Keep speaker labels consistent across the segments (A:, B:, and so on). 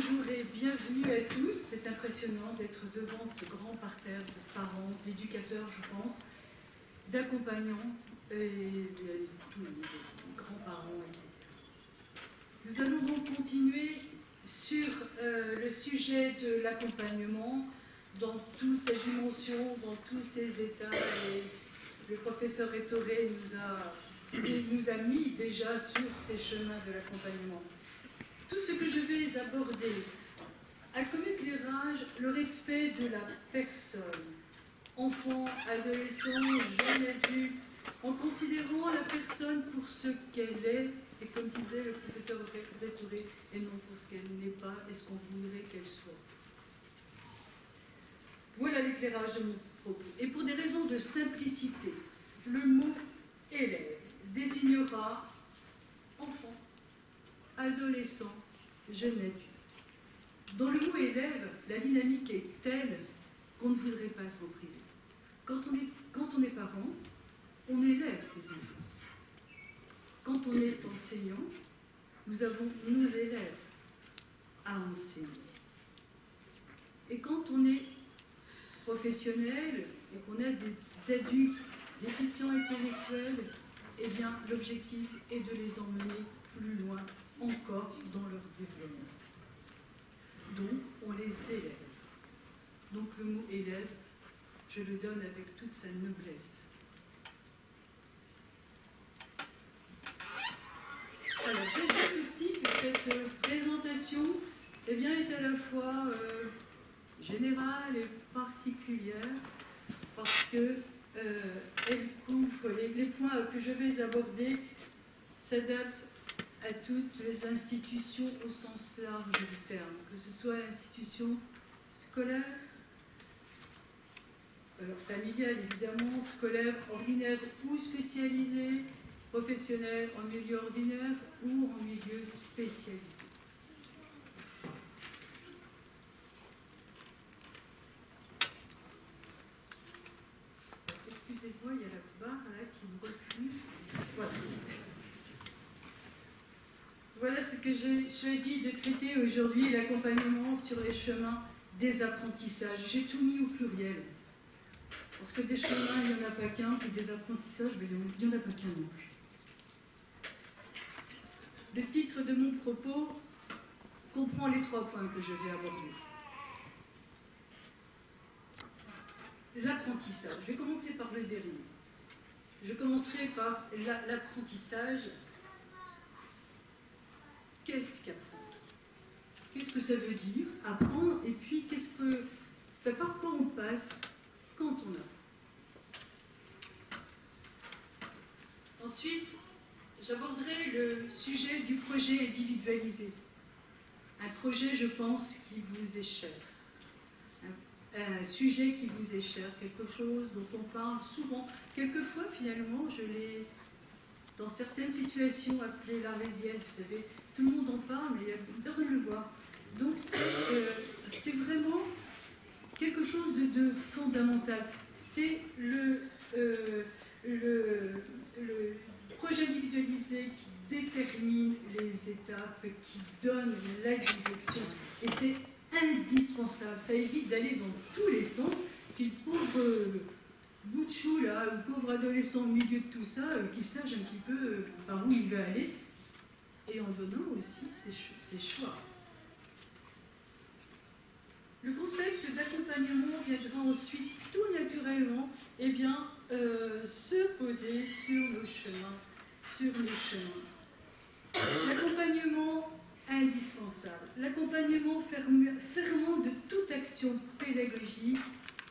A: bonjour et bienvenue à tous. C'est impressionnant d'être devant ce grand parterre de parents, d'éducateurs, je pense, d'accompagnants et tous les grands-parents, etc. Nous allons donc continuer sur le sujet de l'accompagnement dans toutes ses dimensions, dans tous ses états. Et le professeur Rétoré nous a mis déjà sur ces chemins de l'accompagnement. Tout ce que je vais aborder a comme éclairage le respect de la personne, enfant, adolescent, jeune adulte, en considérant la personne pour ce qu'elle est, et comme disait le professeur Rétoré, et non pour ce qu'elle n'est pas et ce qu'on voudrait qu'elle soit. Voilà l'éclairage de mon propos. Et pour des raisons de simplicité, le mot élève désignera enfant, adolescent, jeune adulte. Dans le mot élève, la dynamique est telle qu'on ne voudrait pas s'en priver. Quand on est parent, on élève ses enfants. Quand on est enseignant, nous avons nos élèves à enseigner. Et quand on est professionnel et qu'on a des adultes déficients intellectuels, eh bien l'objectif est de les emmener plus loin encore dans leur développement. Donc on les élève. Donc le mot élève, je le donne avec toute sa noblesse. Alors je dis aussi que cette présentation eh bien, est à la fois générale et particulière parce que elle couvre les points que je vais aborder s'adaptent à toutes les institutions au sens large du terme, que ce soit l'institution scolaire, alors familiale évidemment, scolaire, ordinaire ou spécialisée, professionnelle en milieu ordinaire ou en milieu spécialisé. Excusez-moi, il y a la barre là qui me refuse. Voilà. Voilà ce que j'ai choisi de traiter aujourd'hui, l'accompagnement sur les chemins des apprentissages. J'ai tout mis au pluriel. Parce que des chemins, il n'y en a pas qu'un, puis des apprentissages, mais il n'y en a pas qu'un non plus. Le titre de mon propos comprend les 3 points que je vais aborder. L'apprentissage. Je vais commencer par le dernier. Je commencerai par l'apprentissage. Qu'est-ce qu'apprendre? Qu'est-ce que ça veut dire, apprendre? Et puis, par quoi on passe quand on apprend? Ensuite, j'aborderai le sujet du projet individualisé. Un projet, je pense, qui vous est cher. Un sujet qui vous est cher, quelque chose dont on parle souvent. Quelquefois, finalement, je l'ai, dans certaines situations, appelé l'arlésienne, vous savez. Tout le monde en parle, mais personne ne le voit. Donc, c'est vraiment quelque chose de fondamental. C'est le projet individualisé qui détermine les étapes, qui donne la direction. Et c'est indispensable. Ça évite d'aller dans tous les sens. Puis le pauvre bout de chou, là, le pauvre adolescent au milieu de tout ça, qu'il sache un petit peu par où il va aller. Et en donnant aussi ses choix. Le concept d'accompagnement viendra ensuite tout naturellement se poser sur nos chemins. L'accompagnement indispensable. L'accompagnement ferment de toute action pédagogique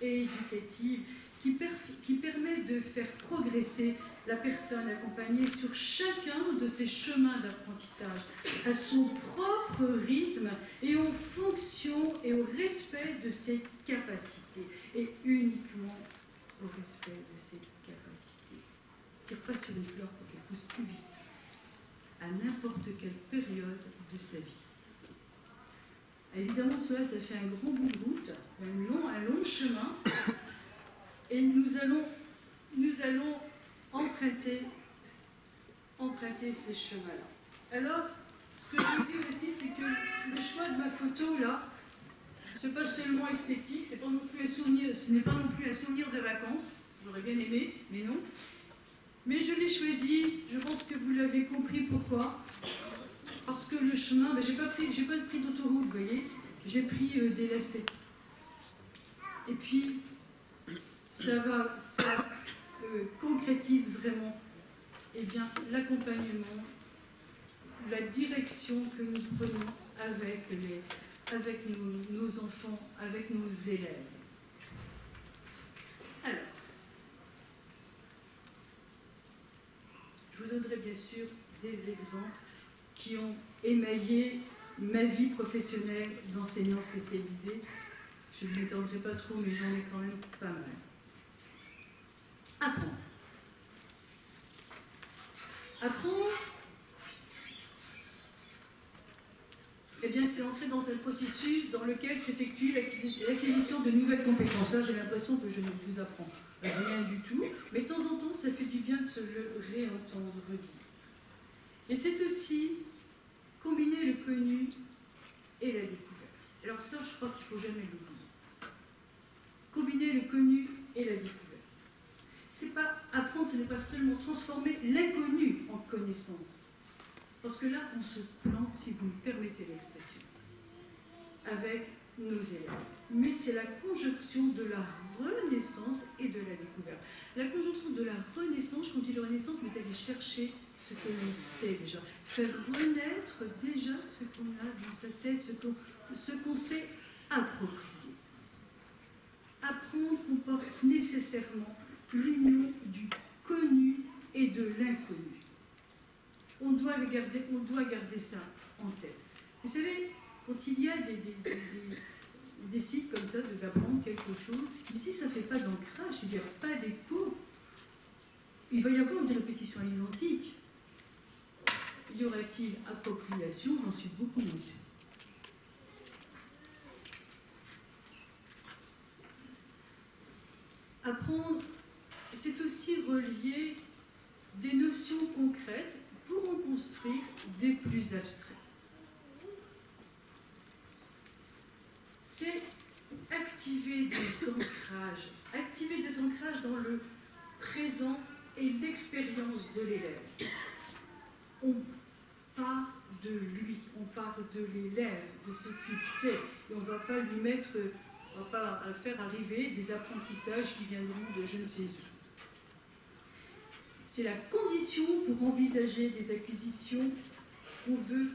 A: et éducative qui permet de faire progresser la personne accompagnée sur chacun de ses chemins d'apprentissage, à son propre rythme et en fonction et au respect de ses capacités, et uniquement au respect de ses capacités. Tire pas sur une fleur pour qu'elle pousse plus vite, à n'importe quelle période de sa vie. Évidemment, tout ça fait un grand bout de route, un long chemin, et nous allons emprunter ces chemins-là. Alors, Ce que je veux dire aussi, c'est que le choix de ma photo, là, ce n'est pas seulement esthétique, ce n'est pas non plus un souvenir de vacances. J'aurais bien aimé, mais non. Mais je l'ai choisi, je pense que vous l'avez compris pourquoi. Parce que le chemin, j'ai pas pris d'autoroute, vous voyez, j'ai pris des lacets. Et puis, ça concrétise vraiment l'accompagnement, la direction que nous prenons avec nos enfants, avec nos élèves. Alors, je vous donnerai bien sûr des exemples qui ont émaillé ma vie professionnelle d'enseignant spécialisé. Je ne m'étendrai pas trop, mais j'en ai quand même pas mal. Apprendre. Apprendre, eh bien, c'est entrer dans un processus dans lequel s'effectue l'acquisition de nouvelles compétences. Là, j'ai l'impression que je ne vous apprends rien du tout, mais de temps en temps, ça fait du bien de se le réentendre redire. Et c'est aussi combiner le connu et la découverte. Alors ça, je crois qu'il ne faut jamais l'oublier. Combiner le connu et la découverte. C'est pas apprendre, ce n'est pas seulement transformer l'inconnu en connaissance. Parce que là, on se plante, si vous me permettez l'expression, avec nos élèves. Mais c'est la conjonction de la renaissance et de la découverte. La conjonction de la renaissance, quand je dis renaissance, c'est d'aller chercher ce que l'on sait déjà. Faire renaître déjà ce qu'on a dans sa tête, ce qu'on sait approprier. Apprendre comporte nécessairement l'union du connu et de l'inconnu. On doit garder ça en tête. Vous savez, quand il y a des sites comme ça d'apprendre quelque chose, mais si ça ne fait pas d'ancrage, s'il n'y a pas d'écho, il va y avoir des répétitions identiques. Y aura-t-il appropriation? J'en suis beaucoup moins sûre. Apprendre, c'est aussi relier des notions concrètes pour en construire des plus abstraites. C'est activer des ancrages dans le présent et l'expérience de l'élève. On part de lui, on part de l'élève, de ce qu'il sait, et on ne va pas on ne va pas faire arriver des apprentissages qui viendront de je ne sais où. C'est la condition pour envisager des acquisitions qu'on veut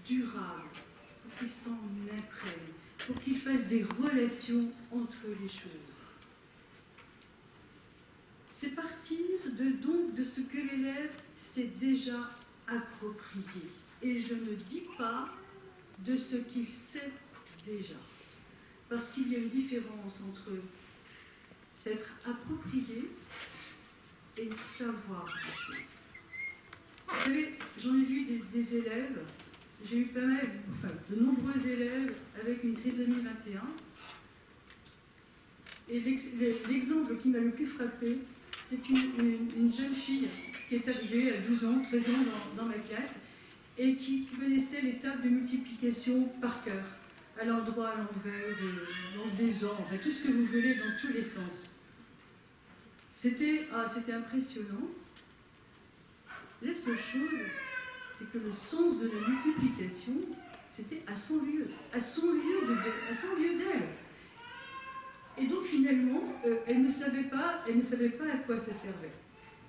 A: durables, pour qu'ils s'en imprègnent, pour qu'ils fassent des relations entre les choses. C'est partir donc de ce que l'élève s'est déjà approprié. Et je ne dis pas de ce qu'il sait déjà. Parce qu'il y a une différence entre s'être approprié et savoir des choses. Vous savez, j'en ai vu des élèves, j'ai eu de nombreux élèves avec une trisomie 21. Et l'exemple qui m'a le plus frappé, c'est une jeune fille qui est arrivée à 12 ans, 13 ans dans ma classe, et qui connaissait les tables de multiplication par cœur, à l'endroit, à l'envers, dans le désordre, enfin tout ce que vous voulez dans tous les sens. C'était impressionnant. La seule chose, c'est que le sens de la multiplication, c'était à son lieu d'elle. Et donc finalement, elle ne savait pas à quoi ça servait.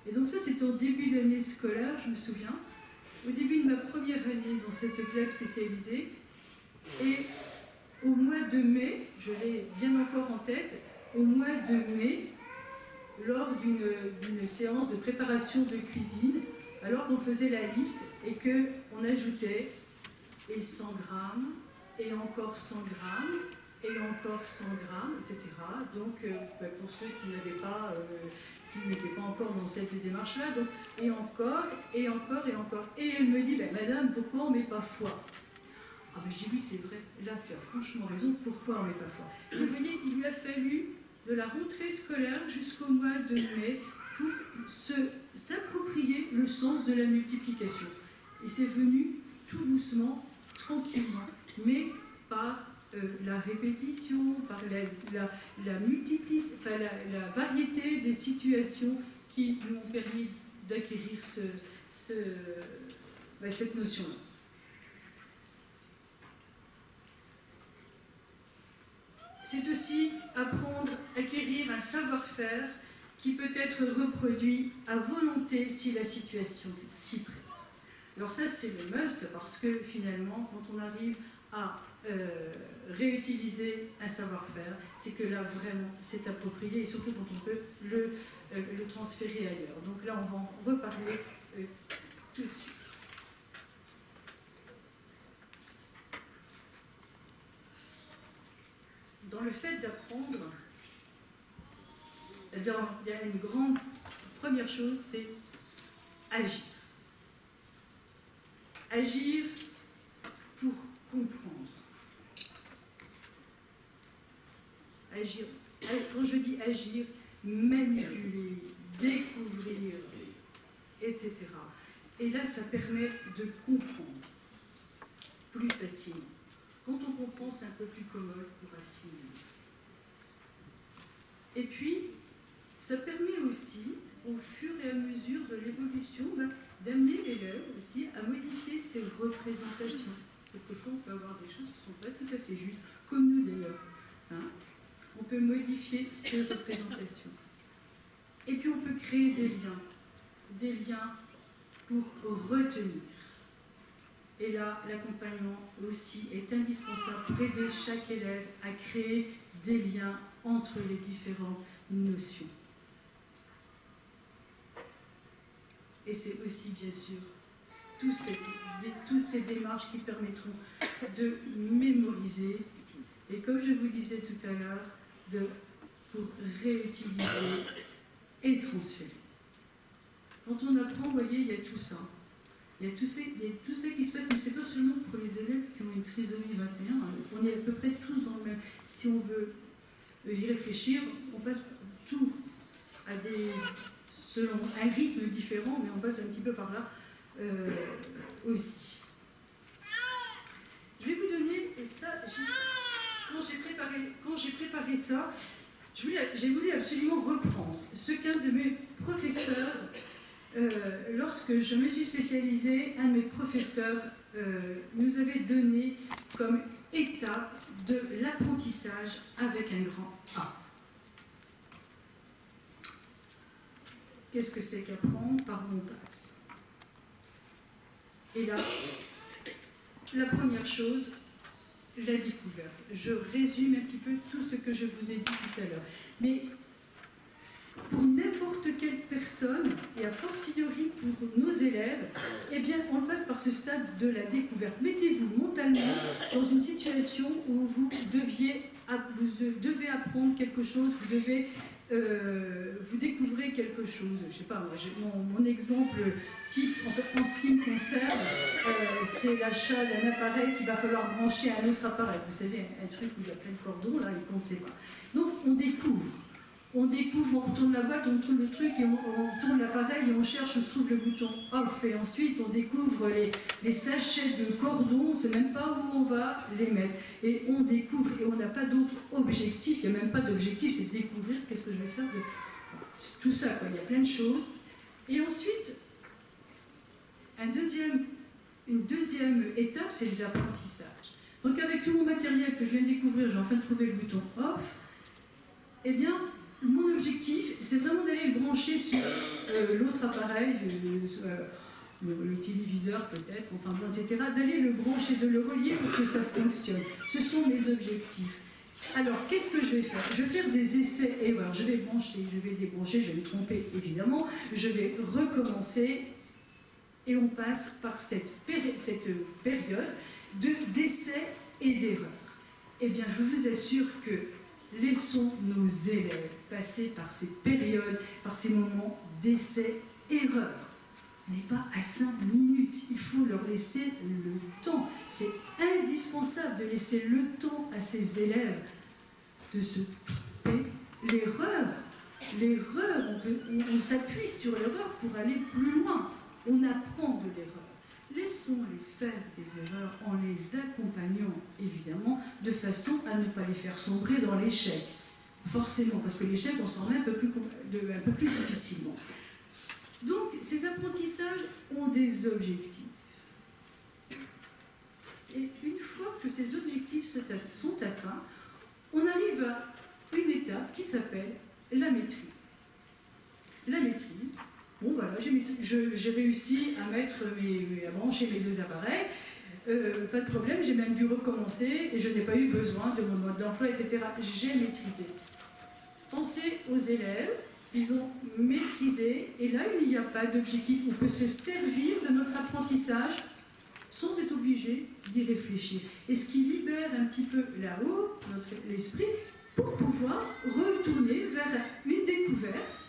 A: Et donc ça, c'était au début de l'année scolaire, je me souviens, au début de ma première année dans cette classe spécialisée. Et au mois de mai, je l'ai bien encore en tête, au mois de mai, lors d'une séance de préparation de cuisine, alors qu'on faisait la liste et qu'on ajoutait et 100 grammes, et encore 100 grammes, et encore 100 grammes, etc. Donc, pour ceux qui n'étaient pas encore dans cette démarche-là, donc, et encore, et encore, et encore. Et elle me dit, madame, pourquoi on ne met pas foie? Ah ben, je dis, oui, c'est vrai, là, tu as franchement raison, pourquoi on ne met pas foie? Et vous voyez, il lui a fallu de la rentrée scolaire jusqu'au mois de mai pour s'approprier le sens de la multiplication. Et c'est venu tout doucement, tranquillement, mais par la répétition, par la variété des situations qui nous ont permis d'acquérir cette notion-là. C'est aussi apprendre, acquérir un savoir-faire qui peut être reproduit à volonté si la situation s'y prête. Alors ça, c'est le must, parce que finalement, quand on arrive à réutiliser un savoir-faire, c'est que là, vraiment, c'est approprié, et surtout quand on peut le transférer ailleurs. Donc là, on va en reparler tout de suite. Dans le fait d'apprendre, eh bien, il y a une grande première chose, c'est agir. Agir pour comprendre. Agir. Quand je dis agir, manipuler, découvrir, etc. Et là, ça permet de comprendre plus facilement. Quand on comprend, c'est un peu plus commode pour assimiler. Et puis, ça permet aussi, au fur et à mesure de l'évolution, d'amener l'élève aussi à modifier ses représentations. Quelquefois, on peut avoir des choses qui ne sont pas tout à fait justes, comme nous d'ailleurs. Hein? On peut modifier ses représentations. Et puis, on peut créer des liens pour retenir. Et là, l'accompagnement aussi est indispensable pour aider chaque élève à créer des liens entre les différentes notions. Et c'est aussi, bien sûr, toutes ces démarches qui permettront de mémoriser, et comme je vous le disais tout à l'heure, pour réutiliser et transférer. Quand on apprend, vous voyez, il y a tout ça. Il y a tout ça qui se passe, mais ce n'est pas seulement pour les élèves qui ont une trisomie 21. On est à peu près tous dans le même. Si on veut y réfléchir, on passe tout selon un rythme différent, mais on passe un petit peu par là aussi. Je vais vous donner, et ça, quand j'ai préparé ça, j'ai voulu absolument reprendre ce qu'un de mes professeurs, lorsque je me suis spécialisée, un de mes professeurs nous avait donné comme étape de l'apprentissage avec un grand A. Qu'est-ce que c'est qu'apprendre? Par où on passe? Et là, la première chose, la découverte. Je résume un petit peu tout ce que je vous ai dit tout à l'heure. Mais pour n'importe quelle personne, et a fortiori pour nos élèves, eh bien, on passe par ce stade de la découverte. Mettez-vous mentalement dans une situation où vous devez apprendre quelque chose, vous découvrez quelque chose. Je ne sais pas, mon exemple type, en fait, en ce qui me concerne, c'est l'achat d'un appareil qu'il va falloir brancher à un autre appareil. Vous savez, un truc où il y a plein de cordons, là, et qu'on ne sait pas. Donc, on découvre, on retourne la boîte, on tourne le truc, et on tourne l'appareil, et on cherche où se trouve le bouton off. Et ensuite, on découvre les sachets de cordons, on ne sait même pas où on va les mettre. Et on découvre, et on n'a pas d'autre objectif, il n'y a même pas d'objectif, c'est de découvrir qu'est-ce que je vais faire de... Enfin, tout ça, quoi. Il y a plein de choses. Et ensuite, une deuxième étape, c'est les apprentissages. Donc avec tout mon matériel que je viens de découvrir, j'ai enfin trouvé le bouton off, eh bien, mon objectif, c'est vraiment d'aller le brancher sur l'autre appareil, le téléviseur peut-être, enfin, etc., d'aller le brancher, de le relier pour que ça fonctionne. Ce sont mes objectifs. Alors, qu'est-ce que je vais faire? Je vais faire des essais-erreurs. Je vais brancher, je vais débrancher, je vais me tromper, évidemment. Je vais recommencer et on passe par cette période d'essais et d'erreurs. Eh bien, je vous assure que laissons nos élèves passer par ces périodes, par ces moments d'essais-erreurs. On n'est pas à 5 minutes, il faut leur laisser le temps. C'est indispensable de laisser le temps à ces élèves de se tromper. L'erreur, on s'appuie sur l'erreur pour aller plus loin. On apprend de l'erreur. laissons-les faire des erreurs en les accompagnant, évidemment, de façon à ne pas les faire sombrer dans l'échec. Forcément, parce que l'échec, on s'en remet un peu plus difficilement. Donc, ces apprentissages ont des objectifs. Et une fois que ces objectifs sont atteints, on arrive à une étape qui s'appelle la maîtrise. La maîtrise, bon voilà, j'ai réussi à brancher mes deux appareils, pas de problème, j'ai même dû recommencer et je n'ai pas eu besoin de mon mode d'emploi, etc. J'ai maîtrisé. Pensez aux élèves, ils ont maîtrisé, et là il n'y a pas d'objectif. On peut se servir de notre apprentissage sans être obligé d'y réfléchir. Et ce qui libère un petit peu là-haut l'esprit pour pouvoir retourner vers une découverte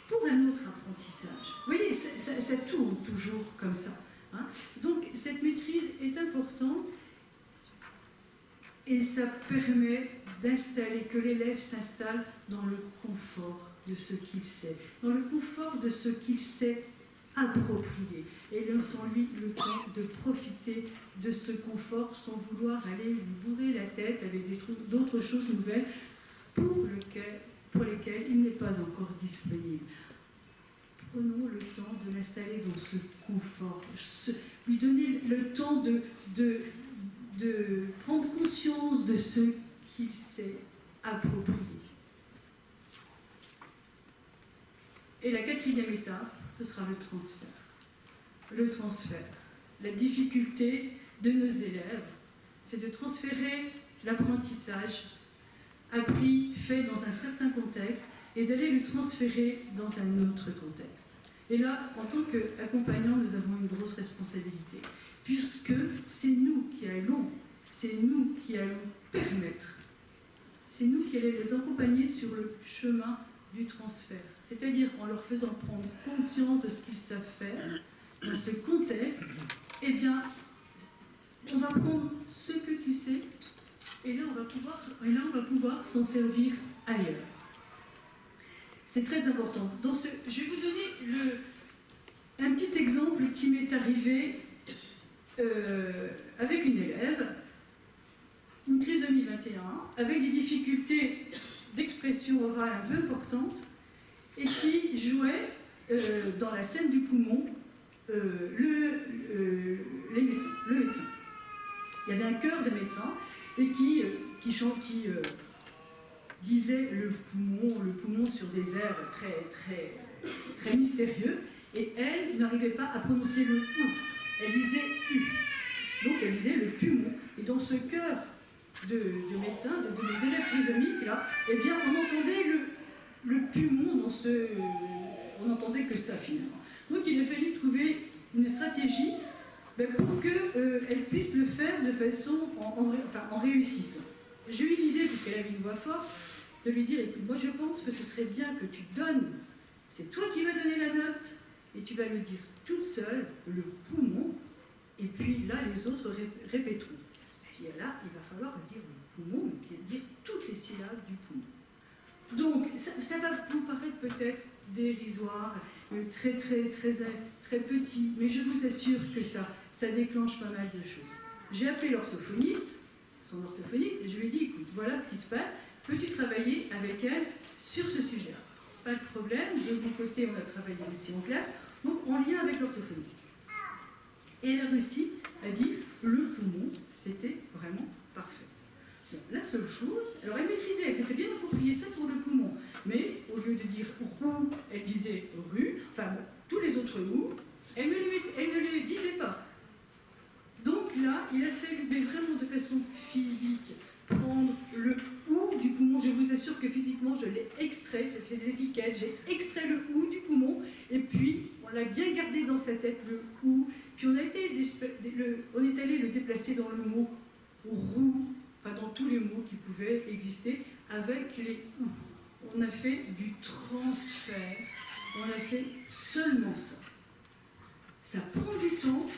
A: pour un autre apprentissage. Vous voyez, ça tourne toujours comme ça. Hein. Donc cette maîtrise est importante et ça permet d'installer, que l'élève s'installe dans le confort de ce qu'il sait, dans le confort de ce qu'il sait approprier. Et laissons-lui le temps de profiter de ce confort sans vouloir aller lui bourrer la tête avec d'autres choses nouvelles pour lesquelles il n'est pas encore disponible. Prenons le temps de l'installer dans ce confort, lui donner le temps de prendre conscience de ce qu'il sait approprier. Et la quatrième étape, ce sera le transfert. Le transfert. La difficulté de nos élèves, c'est de transférer l'apprentissage appris, fait dans un certain contexte, et d'aller le transférer dans un autre contexte. Et là, en tant qu'accompagnants, nous avons une grosse responsabilité, puisque c'est nous qui allons permettre, c'est nous qui allons les accompagner sur le chemin du transfert, c'est-à-dire en leur faisant prendre conscience de ce qu'ils savent faire dans ce contexte. Eh bien, on va prendre ce que tu sais, et là on va pouvoir s'en servir ailleurs. C'est très important. Je vais vous donner un petit exemple qui m'est arrivé avec une élève, une trisomie 21, avec des difficultés d'expression orale un peu importantes, et qui jouait dans la scène du poumon le médecin. Il y avait un chœur de médecins et qui disait le poumon sur des airs très, très, très mystérieux, et elle n'arrivait pas à prononcer le OU, elle disait U. Donc elle disait le poumon. Et dans ce chœur de médecins, de mes élèves trisomiques, là, eh bien, on entendait le poumon on n'entendait que ça finalement. Donc il a fallu trouver une stratégie pour qu'elle puisse le faire de façon en réussissant. J'ai eu l'idée, puisqu'elle avait une voix forte, de lui dire, écoute, moi je pense que ce serait bien que tu donnes, c'est toi qui vas donner la note, et tu vas le dire toute seule, le poumon, et puis là les autres répéteront. Et puis là, il va falloir dire le poumon, mais dire toutes les syllabes du poumon. Donc, ça va vous paraître peut-être dérisoire, très, très, très, très petit, mais je vous assure que ça déclenche pas mal de choses. J'ai appelé son orthophoniste, et je lui ai dit, écoute, voilà ce qui se passe, peux-tu travailler avec elle sur ce sujet-là? Pas de problème, de mon côté, on a travaillé aussi en classe, donc en lien avec l'orthophoniste. Et elle a réussi à dire, le poumon, c'était vraiment parfait. Bon, la seule chose, alors elle maîtrisait, elle s'était bien approprié ça pour le poumon, mais au lieu de dire roux, elle disait rue, enfin tous les autres roux, elle ne les disait pas. Donc là, il a fallu, mais vraiment de façon physique, prendre le OU du poumon. Je vous assure que physiquement, je l'ai extrait, j'ai fait des étiquettes, j'ai extrait le OU du poumon, et puis on l'a bien gardé dans sa tête, le OU, puis on est allé le déplacer dans le mot roux, enfin dans tous les mots qui pouvaient exister avec les OU. On a fait du transfert, on a fait seulement ça. Ça prend du temps,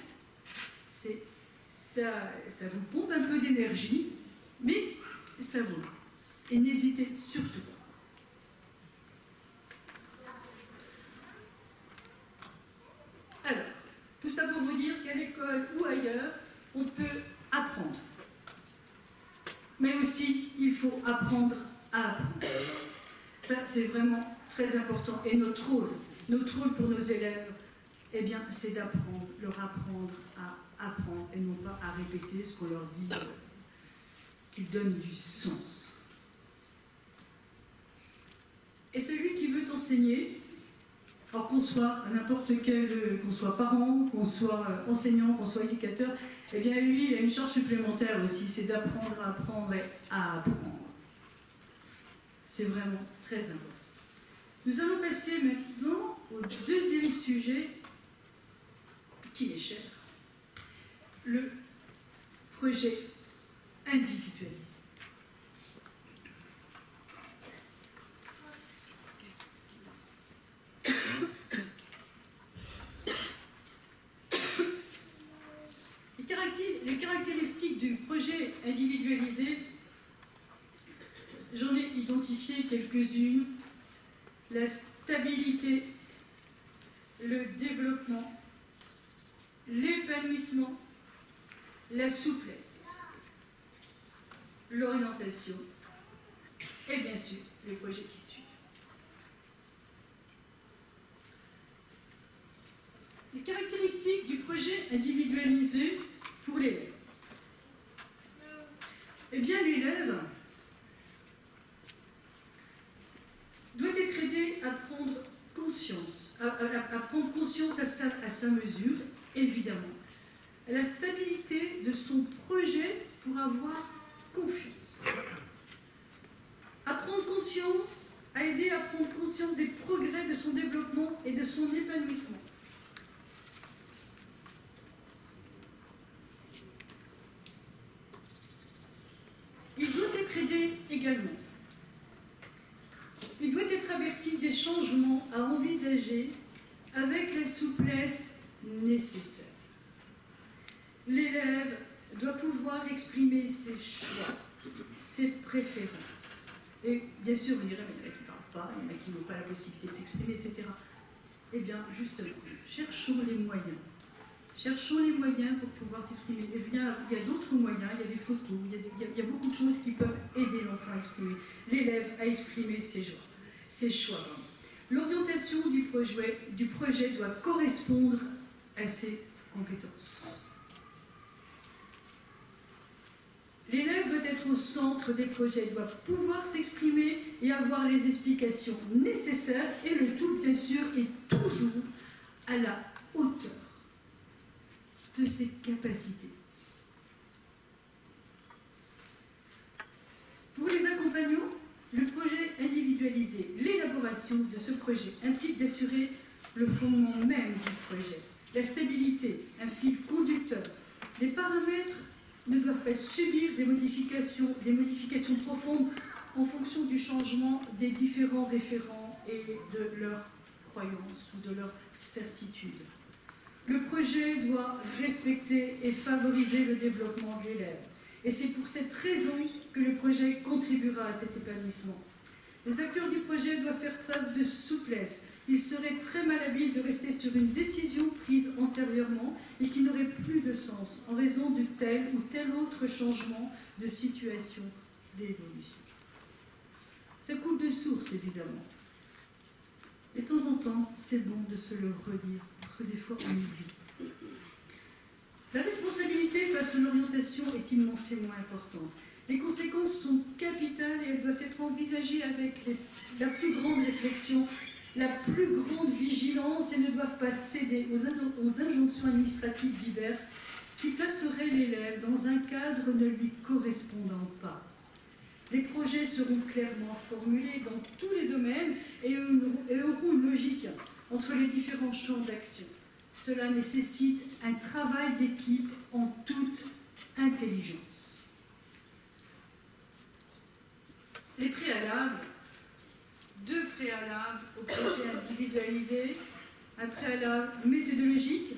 A: ça vous pompe un peu d'énergie, mais ça vaut. Et n'hésitez surtout pas. Alors, tout ça pour vous dire qu'à l'école, l'école ou ailleurs, on peut apprendre. Mais aussi, il faut apprendre à apprendre. Ça, c'est vraiment très important. Et notre rôle pour nos élèves, eh bien, c'est d'apprendre, leur apprendre à apprendre et non pas à répéter ce qu'on leur dit, qu'ils donnent du sens. Et celui qui veut enseigner, alors qu'on soit n'importe quel, qu'on soit parent, qu'on soit enseignant, qu'on soit éducateur, eh bien lui, il a une charge supplémentaire aussi, c'est d'apprendre à apprendre et à apprendre. C'est vraiment très important. Nous allons passer maintenant au deuxième sujet qui est cher, le projet individualisé. Les caractéristiques du projet individualisé, j'en ai identifié quelques-unes. La stabilité, le développement, l'épanouissement, la souplesse, l'orientation et bien sûr les projets qui suivent. Les caractéristiques du projet individualisé pour l'élève. Eh bien, l'élève doit être aidé à prendre conscience, à prendre conscience à sa mesure, évidemment. La stabilité de son projet pour avoir confiance. À prendre conscience, à aider à prendre conscience des progrès de son développement et de son épanouissement. Il doit être aidé également. Il doit être averti des changements à envisager avec la souplesse nécessaire. L'élève doit pouvoir exprimer ses choix, ses préférences. Et bien sûr, vous direz, mais il y en a qui ne parlent pas, il y en a qui n'ont pas la possibilité de s'exprimer, etc. Eh bien, justement, cherchons les moyens. Cherchons les moyens pour pouvoir s'exprimer. Eh bien, il y a d'autres moyens, il y a des photos, il y a beaucoup de choses qui peuvent aider l'enfant à exprimer, l'élève à exprimer ses choix. L'orientation du projet doit correspondre à ses compétences. L'élève doit être au centre des projets, doit pouvoir s'exprimer et avoir les explications nécessaires, et le tout, bien sûr, est toujours à la hauteur de ses capacités. Pour les accompagnants, le projet individualisé, l'élaboration de ce projet implique d'assurer le fondement même du projet, la stabilité, un fil conducteur. Les paramètres ne doivent pas subir des modifications profondes en fonction du changement des différents référents et de leurs croyances ou de leurs certitudes. Le projet doit respecter et favoriser le développement de l'élève. Et c'est pour cette raison que le projet contribuera à cet épanouissement. Les acteurs du projet doivent faire preuve de souplesse. Ils seraient très malhabiles de rester sur une décision prise antérieurement et qui n'aurait plus de sens en raison de tel ou tel autre changement de situation d'évolution. Ça coule de source, évidemment. De temps en temps, c'est bon de se le redire, parce que des fois, on oublie. La responsabilité face à l'orientation est immensément importante. Les conséquences sont capitales et elles doivent être envisagées avec la plus grande réflexion, la plus grande vigilance, et ne doivent pas céder aux injonctions administratives diverses qui placeraient l'élève dans un cadre ne lui correspondant pas. Les projets seront clairement formulés dans tous les domaines et auront une logique entre les différents champs d'action. Cela nécessite un travail d'équipe en toute intelligence. Les préalables, 2 préalables au projet individualisé, un préalable méthodologique,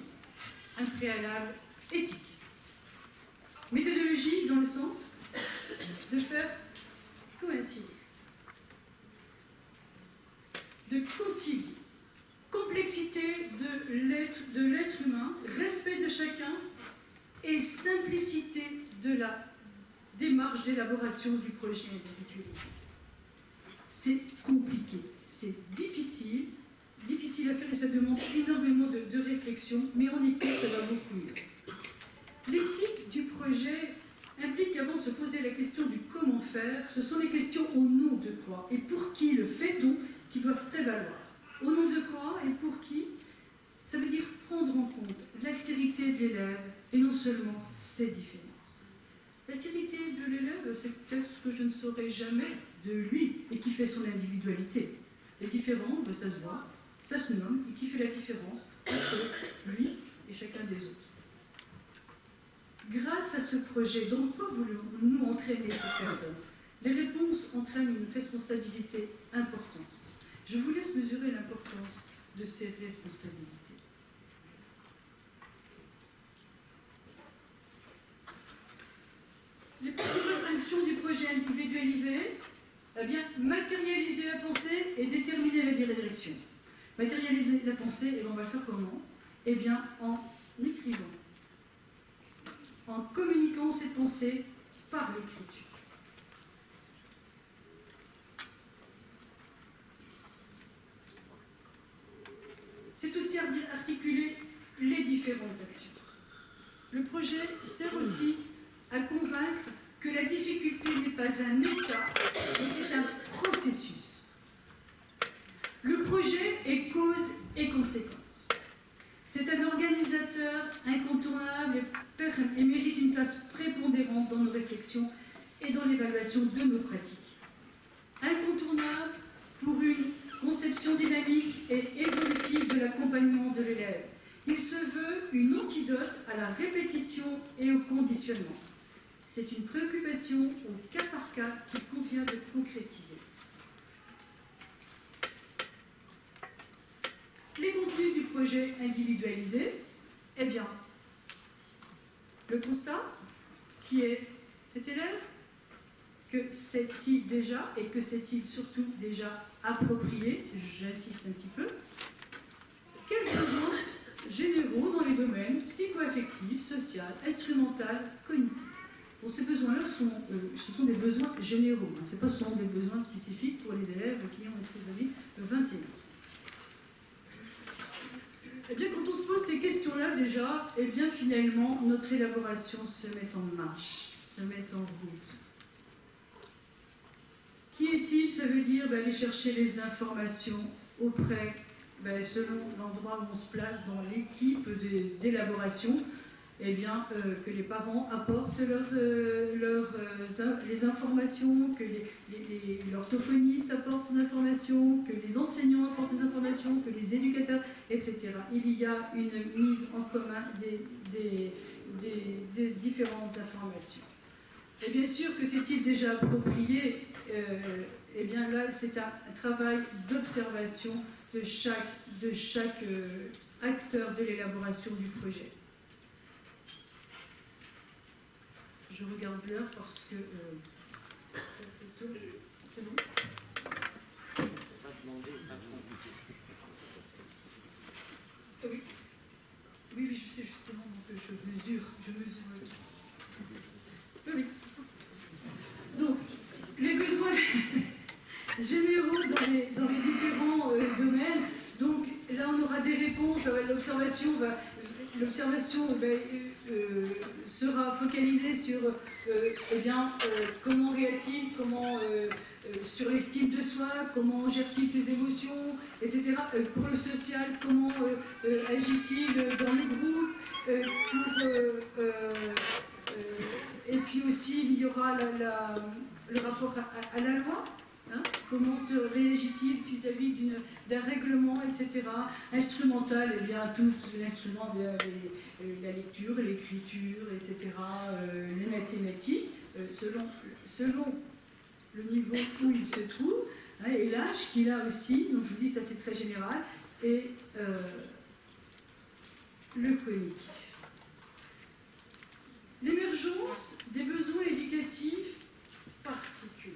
A: un préalable éthique. Méthodologique dans le sens de faire coïncider, de concilier complexité de l'être humain, respect de chacun et simplicité de la démarche d'élaboration du projet individualisé. C'est compliqué, c'est difficile à faire et ça demande énormément de réflexion, mais en équipe, ça va beaucoup mieux. L'éthique du projet implique qu'avant de se poser la question du comment faire, ce sont les questions au nom de quoi et pour qui le fait-on qui doivent prévaloir. Au nom de quoi et pour qui, ça veut dire prendre en compte l'altérité de l'élève et non seulement ses différences. L'altérité de l'élève, c'est peut-être ce que je ne saurais jamais de lui et qui fait son individualité. Les différents, ben, ça se voit, ça se nomme, et qui fait la différence entre lui et chacun des autres. Grâce à ce projet, dans quoi voulons-nous entraîner cette personne? Les réponses entraînent une responsabilité importante. Je vous laisse mesurer l'importance de ces responsabilités. Les principales fonctions du projet individualisé, eh bien, matérialiser la pensée et déterminer la direction. Matérialiser la pensée, et on va le faire comment? Eh bien, en écrivant, en communiquant cette pensée par l'écriture. C'est aussi articuler les différentes actions. Le projet sert aussi à convaincre que la difficulté n'est pas un état, mais c'est un processus. Le projet est cause et conséquence. C'est un organisateur incontournable et mérite une place prépondérante dans nos réflexions et dans l'évaluation de nos pratiques. Incontournable pour une conception dynamique et évolutive de l'accompagnement de l'élève. Il se veut une antidote à la répétition et au conditionnement. C'est une préoccupation au cas par cas qu'il convient de concrétiser. Les contenus du projet individualisé, eh bien, le constat, qui est cet élève, que sait-il déjà et que sait-il surtout déjà approprié, j'insiste un petit peu, quels besoins généraux dans les domaines psycho-affectifs, social, instrumental, cognitif. Bon, ces besoins-là, ce sont des besoins généraux, hein. Ce sont des besoins spécifiques pour les élèves qui ont entre avis le 21. Eh bien, quand on se pose ces questions-là déjà, eh bien, finalement, notre élaboration se met en marche, se met en route. Qui est-il? Ça veut dire aller chercher les informations auprès, selon l'endroit où on se place dans l'équipe d'élaboration, eh bien, que les parents apportent les informations, que l'orthophoniste apporte son information, que les enseignants apportent des informations, que les éducateurs, etc. Il y a une mise en commun des différentes informations. Et bien sûr que c'est-il déjà approprié, eh bien là, c'est un travail d'observation de chaque acteur de l'élaboration du projet. Je regarde l'heure parce que c'est bon. Oui. Oui, je sais justement, donc je mesure le temps. Oui. Donc, les besoins généraux dans les différents domaines. Donc là, on aura des réponses. L'observation sera focalisée sur comment réagit-il, sur l'estime de soi, comment gère-t-il ses émotions, etc. Pour le social, comment agit-il dans le groupe, et puis aussi, il y aura le rapport à la loi. Hein, comment se réagit-il vis-à-vis d'un règlement, etc. Instrumental, eh bien, tout l'instrument, la lecture, l'écriture, etc., les mathématiques, selon le niveau où il se trouve, hein, et l'âge qu'il a aussi, donc je vous dis, ça c'est très général, et le cognitif. L'émergence des besoins éducatifs particuliers.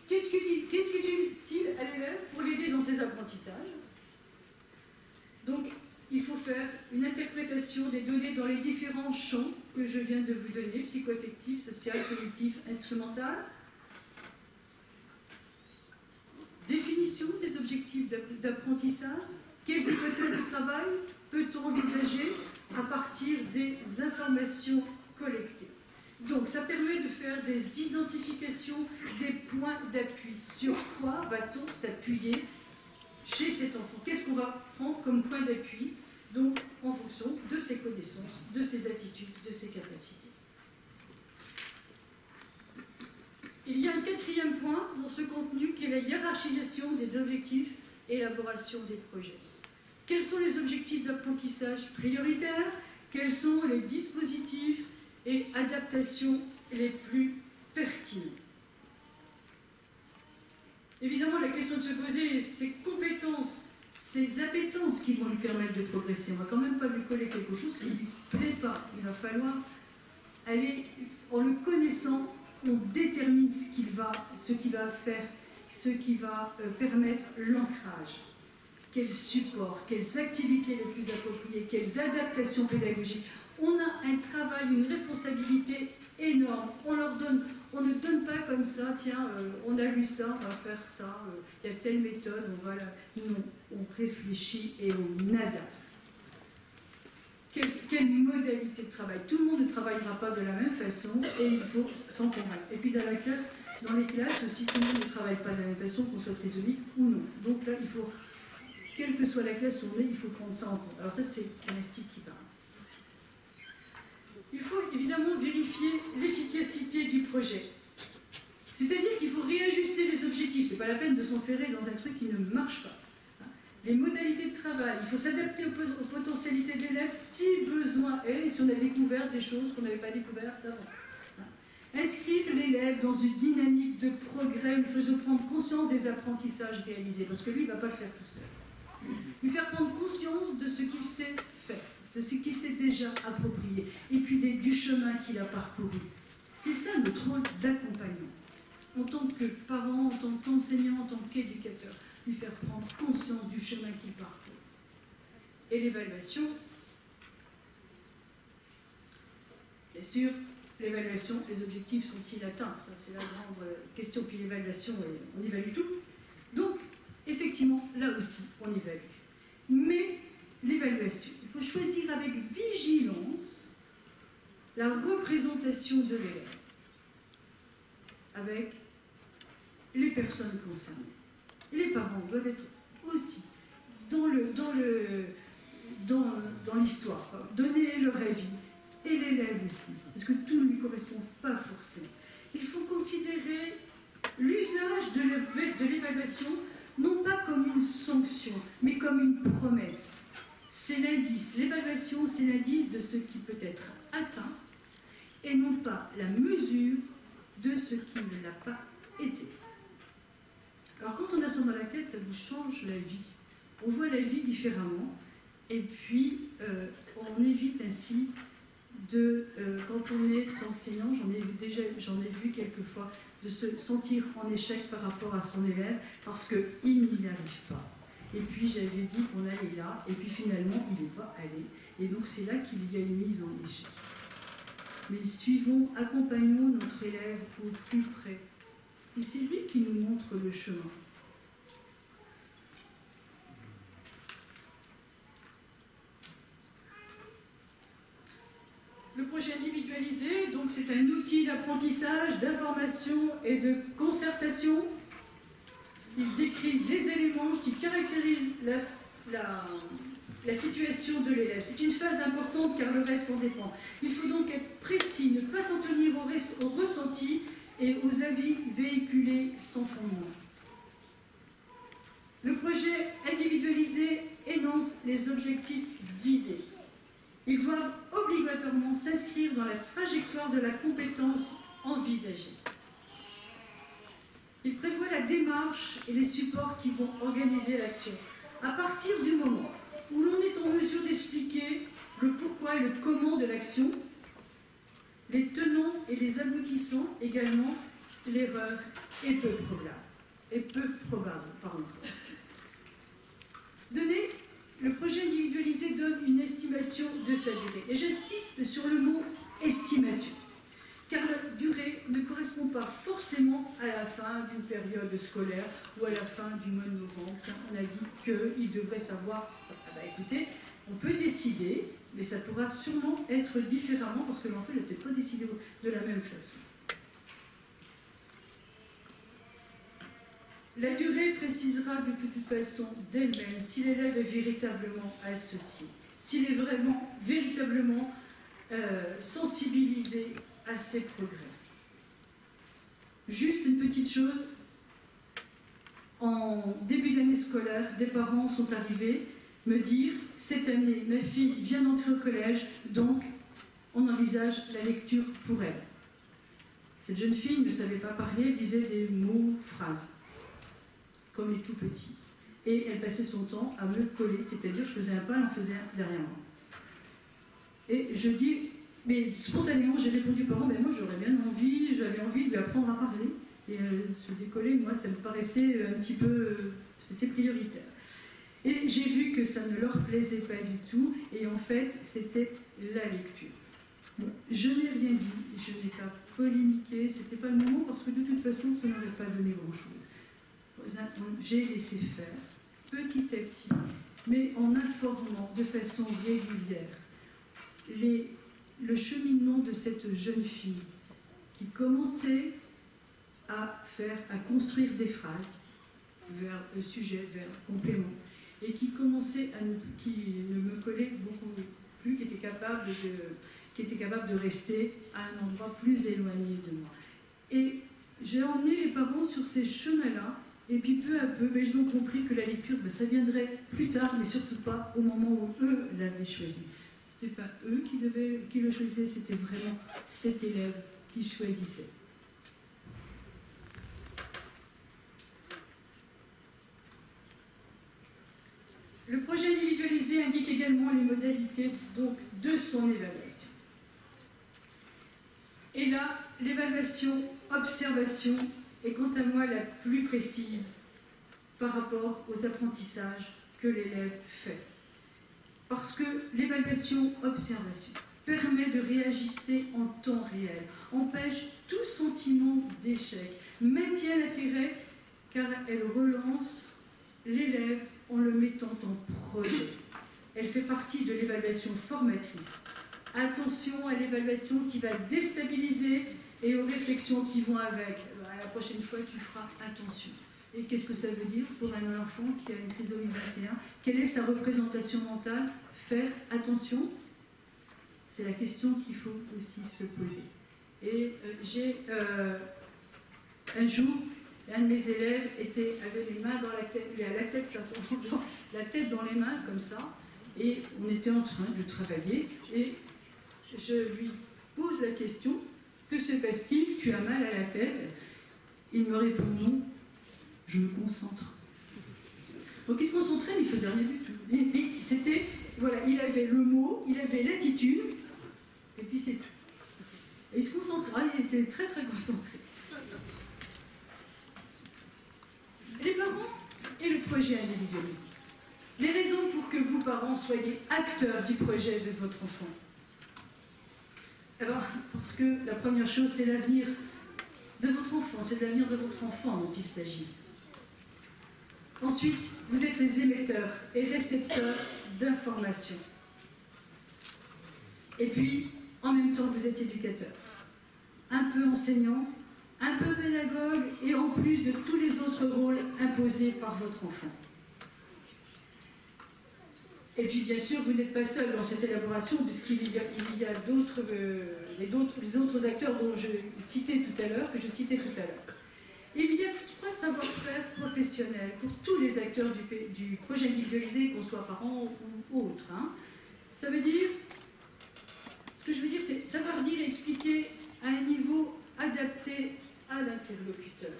A: Qu'est-ce qu'est-il à l'élève pour l'aider dans ses apprentissages? Donc, il faut faire une interprétation des données dans les différents champs que je viens de vous donner, psycho-affectif, social, cognitif, instrumental. Définition des objectifs d'apprentissage. Quelles hypothèses de travail peut-on envisager à partir des informations collectées? Donc, ça permet de faire des identifications, des points d'appui. Sur quoi va-t-on s'appuyer chez cet enfant? Qu'est-ce qu'on va prendre comme point d'appui? Donc, en fonction de ses connaissances, de ses attitudes, de ses capacités. Il y a un quatrième point dans ce contenu qui est la hiérarchisation des objectifs et élaboration des projets. Quels sont les objectifs d'apprentissage prioritaires? Quels sont les dispositifs et adaptations les plus pertinents? Évidemment, la question de se poser, ces compétences, ces appétences qui vont lui permettre de progresser. On ne va quand même pas lui coller quelque chose qui ne lui plaît pas. Il va falloir aller, en le connaissant, on détermine ce qu'il va faire, ce qui va permettre l'ancrage. Quels supports, quelles activités les plus appropriées, quelles adaptations pédagogiques. On a un travail, une responsabilité énorme. On ne donne pas comme ça, tiens, on a lu ça, on va faire ça, il y a telle méthode, on va là. Non, on réfléchit et on adapte. Quelle modalité de travail? Tout le monde ne travaillera pas de la même façon et il faut s'en convaincre. Et puis dans les classes aussi, tout le monde ne travaille pas de la même façon, qu'on soit trisomique ou non. Donc là, il faut, quelle que soit la classe où on est, il faut prendre ça en compte. Alors ça, c'est l'INSTI qui parle. Il faut évidemment vérifier l'efficacité du projet. C'est-à-dire qu'il faut réajuster les objectifs. Ce n'est pas la peine de s'enferrer dans un truc qui ne marche pas. Les modalités de travail, il faut s'adapter aux potentialités de l'élève si besoin est, et si on a découvert des choses qu'on n'avait pas découvertes avant. Inscrire l'élève dans une dynamique de progrès, lui faisant prendre conscience des apprentissages réalisés, parce que lui, il ne va pas le faire tout seul. Lui faire prendre conscience de ce qu'il sait faire, de ce qu'il s'est déjà approprié, et puis du chemin qu'il a parcouru. C'est ça notre rôle d'accompagnement. En tant que parent, en tant qu'enseignant, en tant qu'éducateur, lui faire prendre conscience du chemin qu'il parcourt. Et l'évaluation, bien sûr, l'évaluation, les objectifs sont-ils atteints? Ça, c'est la grande question. Puis l'évaluation, on évalue tout. Donc, effectivement, là aussi, on évalue. Mais l'évaluation, il faut choisir avec vigilance la représentation de l'élève avec les personnes concernées. Les parents doivent être aussi dans l'histoire, donner leur avis, et l'élève aussi, parce que tout ne lui correspond pas forcément. Il faut considérer l'usage de l'évaluation non pas comme une sanction, mais comme une promesse. C'est l'indice, l'évaluation, c'est l'indice de ce qui peut être atteint, et non pas la mesure de ce qui ne l'a pas été. Alors quand on a ça dans la tête, ça vous change la vie. On voit la vie différemment, et puis on évite ainsi quand on est enseignant, j'en ai vu quelquefois, de se sentir en échec par rapport à son élève, parce qu'il n'y arrive pas. Et puis j'avais dit qu'on allait là, et puis finalement il n'est pas allé. Et donc c'est là qu'il y a une mise en échec. Mais suivons, accompagnons notre élève au plus près. Et c'est lui qui nous montre le chemin. Le projet individualisé, donc c'est un outil d'apprentissage, d'information et de concertation. Il décrit des éléments qui caractérisent la situation de l'élève. C'est une phase importante car le reste en dépend. Il faut donc être précis, ne pas s'en tenir au ressenti et aux avis véhiculés sans fondement. Le projet individualisé énonce les objectifs visés. Ils doivent obligatoirement s'inscrire dans la trajectoire de la compétence envisagée. Il prévoit la démarche et les supports qui vont organiser l'action. À partir du moment où l'on est en mesure d'expliquer le pourquoi et le comment de l'action, les tenants et les aboutissants également, l'erreur est peu probable. Le projet individualisé donne une estimation de sa durée. Et j'insiste sur le mot estimation. Car la durée ne correspond pas forcément à la fin d'une période scolaire ou à la fin du mois de novembre. Tiens, on a dit qu'il devrait savoir ça. Ah bah écoutez, on peut décider, mais ça pourra sûrement être différemment parce que l'enfant ne peut pas décider de la même façon. La durée précisera de toute façon d'elle-même si l'élève est véritablement associé, s'il est véritablement sensibilisé à ses progrès. Juste une petite chose, en début d'année scolaire, des parents sont arrivés me dire « Cette année, ma fille vient d'entrer au collège, donc on envisage la lecture pour elle. » Cette jeune fille ne savait pas parler, elle disait des mots, phrases, comme les tout petits. Et elle passait son temps à me coller, c'est-à-dire je faisais un pas, elle en faisait un derrière moi. Et je dis, mais spontanément j'ai répondu aux parents, mais moi j'aurais bien envie, j'avais envie de lui apprendre à parler. Et se décoller, moi ça me paraissait un petit peu, c'était prioritaire. Et j'ai vu que ça ne leur plaisait pas du tout, et en fait c'était la lecture. Bon, je n'ai rien dit, je n'ai pas polémiqué, c'était pas le moment parce que de toute façon ça n'aurait pas donné grand-chose. J'ai laissé faire, petit à petit, mais en informant de façon régulière le cheminement de cette jeune fille qui commençait à construire des phrases, vers sujet, vers complément, et qui commençait qui ne me collait beaucoup plus, qui était capable de rester à un endroit plus éloigné de moi. Et j'ai emmené les parents sur ces chemins-là, et puis peu à peu, ils ont compris que la lecture, ça viendrait plus tard, mais surtout pas au moment où eux l'avaient choisi. Ce n'était pas eux qui le choisissaient, c'était vraiment cet élève qui choisissait. Le projet individualisé indique également les modalités donc, de son évaluation. Et là, l'évaluation, observation, est quant à moi la plus précise par rapport aux apprentissages que l'élève fait. Parce que l'évaluation, observation, permet de réajuster en temps réel, empêche tout sentiment d'échec, maintient l'intérêt car elle relance l'élève en le mettant en projet. Elle fait partie de l'évaluation formatrice. Attention à l'évaluation qui va déstabiliser et aux réflexions qui vont avec. La prochaine fois, tu feras attention. Et qu'est-ce que ça veut dire pour un enfant qui a une trisomie 21? Quelle est sa représentation mentale? Faire attention, c'est la question qu'il faut aussi se poser. Et j'ai un jour, un de mes élèves avait les mains dans la tête, la tête dans les mains comme ça, et on était en train de travailler, et je lui pose la question, que se passe-t-il? Tu as mal à la tête? Il me répond non, je me concentre. Donc il se concentrait, mais il ne faisait rien du tout. Mais c'était, voilà, il avait le mot, il avait l'attitude, et puis c'est tout. Et il se concentrait, il était très très concentré. Les parents et le projet individualisé. Les raisons pour que vous, parents, soyez acteurs du projet de votre enfant. Alors, parce que la première chose, c'est l'avenir de votre enfant, c'est de l'avenir de votre enfant dont il s'agit. Ensuite, vous êtes les émetteurs et récepteurs d'informations. Et puis, en même temps, vous êtes éducateurs. Un peu enseignant, un peu pédagogue, et en plus de tous les autres rôles imposés par votre enfant. Et puis, bien sûr, vous n'êtes pas seul dans cette élaboration, puisqu'il y a les autres acteurs dont je citais tout à l'heure, Il y a 3 savoir-faire professionnels pour tous les acteurs du projet individualisé, qu'on soit parents ou autres. Ça veut dire, ce que je veux dire, c'est savoir dire et expliquer à un niveau adapté à l'interlocuteur.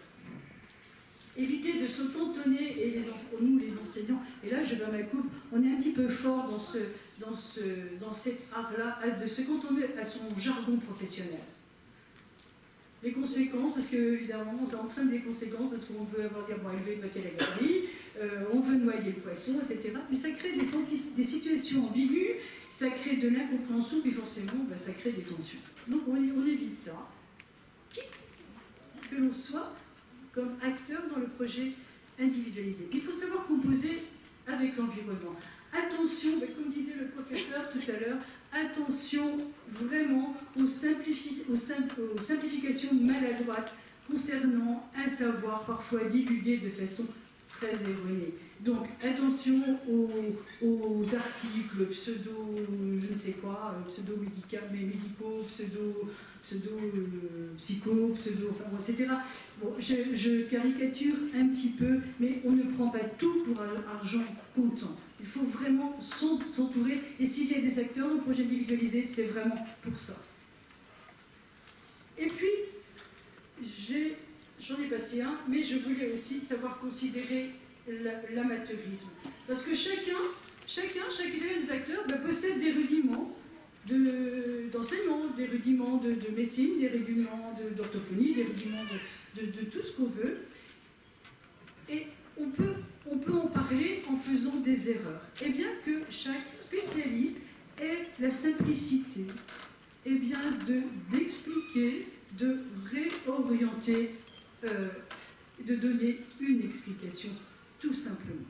A: Éviter de se cantonner, et nous les enseignants, et là je bats ma coupe, on est un petit peu fort dans cet art-là, de se cantonner à son jargon professionnel. Les conséquences, parce qu'évidemment, ça entraîne des conséquences, parce qu'on veut avoir des bois élevés, battre la galerie, on veut noyer le poisson, etc. Mais ça crée des situations ambiguës, ça crée de l'incompréhension, puis forcément, bah, ça crée des tensions. Donc on évite ça. Qui que l'on soit comme acteur dans le projet individualisé. Il faut savoir composer avec l'environnement. Attention, comme disait le professeur tout à l'heure, attention vraiment aux simplifications maladroites concernant un savoir parfois divulgué de façon très erronée. Donc attention aux articles pseudo, je ne sais quoi, médicaux, pseudo-psycho, enfin bon, etc. Bon, je caricature un petit peu, mais on ne prend pas tout pour argent comptant. Il faut vraiment s'entourer, et s'il y a des acteurs dans le projet individualisé, c'est vraiment pour ça. Et puis, j'en ai passé un, mais je voulais aussi savoir considérer l'amateurisme. Parce que chacun des acteurs possède des rudiments d'enseignement, des rudiments de médecine, des rudiments d'orthophonie, des rudiments de tout ce qu'on veut. Et on peut en parler en faisant des erreurs. Et bien que chaque spécialiste ait la simplicité d'expliquer, de réorienter, de donner une explication, tout simplement.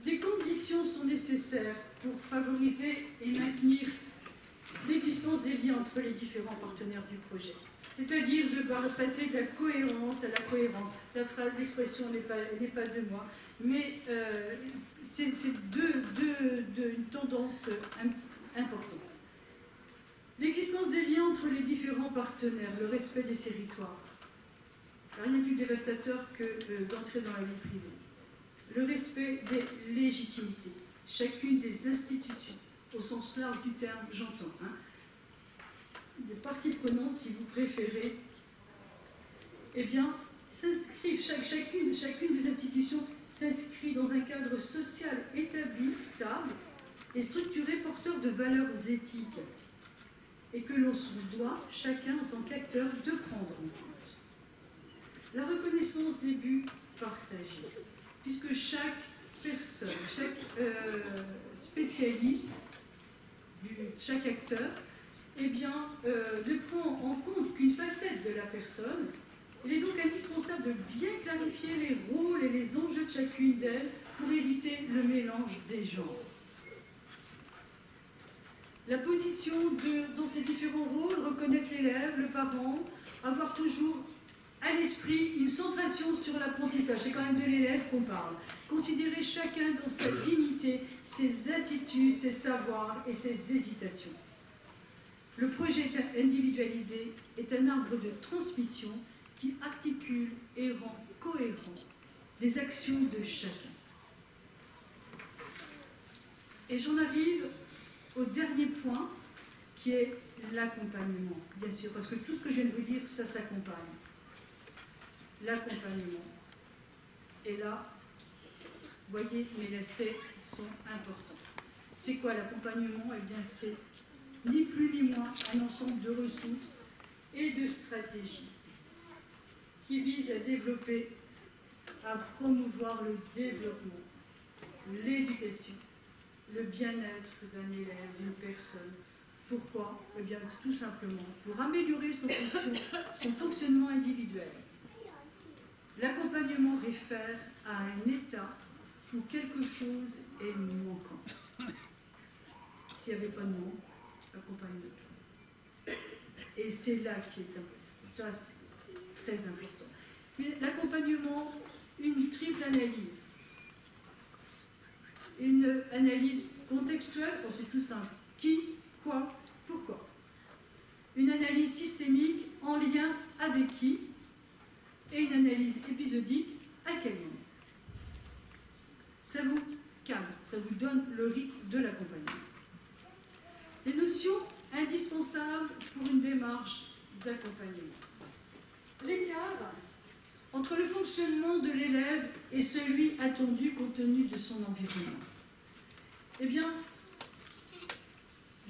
A: Des conditions sont nécessaires pour favoriser et maintenir l'existence des liens entre les différents partenaires du projet. C'est-à-dire de passer de la cohérence à la cohérence. La phrase, l'expression n'est pas de moi, mais c'est une tendance importante. L'existence des liens entre les différents partenaires, le respect des territoires. Rien de plus dévastateur que d'entrer dans la vie privée. Le respect des légitimités. Chacune des institutions, au sens large du terme, j'entends, des parties prenantes, si vous préférez, eh bien, s'inscrivent, chacune des institutions s'inscrit dans un cadre social établi, stable et structuré, porteur de valeurs éthiques, et que l'on se doit, chacun en tant qu'acteur, de prendre en compte. La reconnaissance des buts partagés, puisque chaque personne, chaque spécialiste, chaque acteur, eh bien, ne prend en compte qu'une facette de la personne. Il est donc indispensable de bien clarifier les rôles et les enjeux de chacune d'elles pour éviter le mélange des genres. La position dans ces différents rôles, reconnaître l'élève, le parent, avoir toujours à l'esprit une centration sur l'apprentissage. C'est quand même de l'élève qu'on parle. Considérer chacun dans sa dignité, ses attitudes, ses savoirs et ses hésitations. Le projet individualisé est un arbre de transmission qui articule et rend cohérent les actions de chacun. Et j'en arrive au dernier point, qui est l'accompagnement, bien sûr, parce que tout ce que je viens de vous dire, ça s'accompagne. L'accompagnement. Et là, vous voyez, mes lacets sont importants. C'est quoi l'accompagnement? Eh bien, c'est ni plus ni moins un ensemble de ressources et de stratégies qui visent à développer, à promouvoir le développement, l'éducation, le bien-être d'un élève, d'une personne. Pourquoi? Eh bien, tout simplement, pour améliorer son fonctionnement individuel. L'accompagnement réfère à un état où quelque chose est manquant. S'il n'y avait pas de manque, accompagnement. Et c'est là qui est ça, c'est très important. Mais l'accompagnement, une triple analyse. Une analyse contextuelle, c'est tout simple. Qui, quoi, pourquoi. Une analyse systémique en lien avec qui, et une analyse épisodique à quel moment. Ça vous cadre, ça vous donne le rythme de l'accompagnement. Les notions indispensables pour une démarche d'accompagnement. L'écart entre le fonctionnement de l'élève et celui attendu compte tenu de son environnement. Eh bien,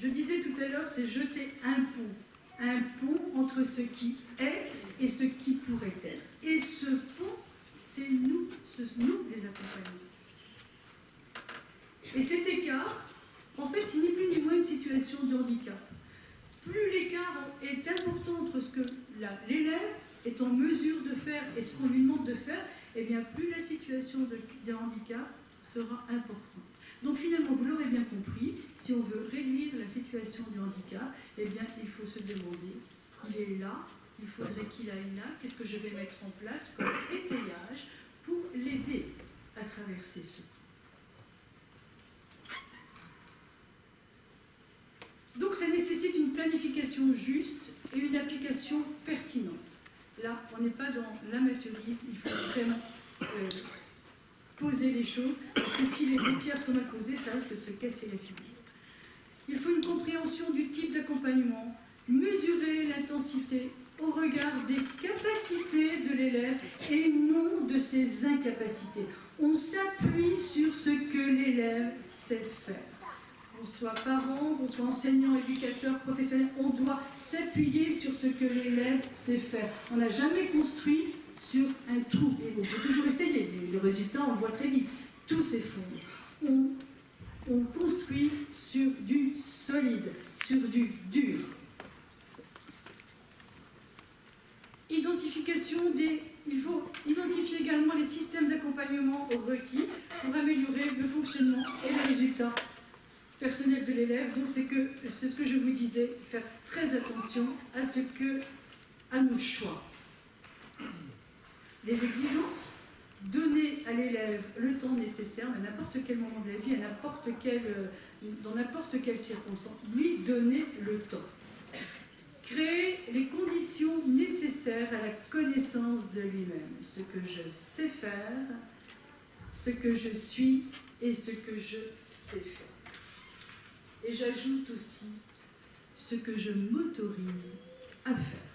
A: Je disais tout à l'heure, c'est jeter un pont entre ce qui est et ce qui pourrait être. Et ce pont, c'est nous les accompagnants. Et cet écart, en fait, c'est ni plus ni moins une situation de handicap. Plus l'écart est important entre ce que l'élève est en mesure de faire et ce qu'on lui demande de faire, eh bien, plus la situation de handicap sera importante. Donc finalement, vous l'aurez bien compris, si on veut réduire la situation du handicap, eh bien, il faut se demander, il est là, il faudrait qu'il aille là, qu'est-ce que je vais mettre en place comme étayage pour l'aider à traverser ce pont. Donc ça nécessite une planification juste et une application pertinente. Là, on n'est pas dans l'amateurisme, il faut vraiment poser les choses, parce que si les pierres sont mal posées, ça risque de se casser la figure. Il faut une compréhension du type d'accompagnement, mesurer l'intensité au regard des capacités de l'élève et non de ses incapacités. On s'appuie sur ce que l'élève sait faire. Qu'on soit parent, qu'on soit enseignant, éducateur, professionnel, on doit s'appuyer sur ce que l'élève sait faire. On n'a jamais construit sur un trou. Et on peut toujours essayer, le résultat, on le voit très vite. Tout s'effondre. On construit sur du solide, sur du dur. Il faut identifier également les systèmes d'accompagnement requis pour améliorer le fonctionnement et les résultats personnels de l'élève. Donc c'est ce que je vous disais, faire très attention à nos choix. Les exigences, donner à l'élève le temps nécessaire à n'importe quel moment de la vie, dans n'importe quelle circonstance, lui donner le temps. Créer les conditions nécessaires à la connaissance de lui-même, ce que je sais faire, ce que je suis et ce que je sais faire. Et j'ajoute aussi ce que je m'autorise à faire.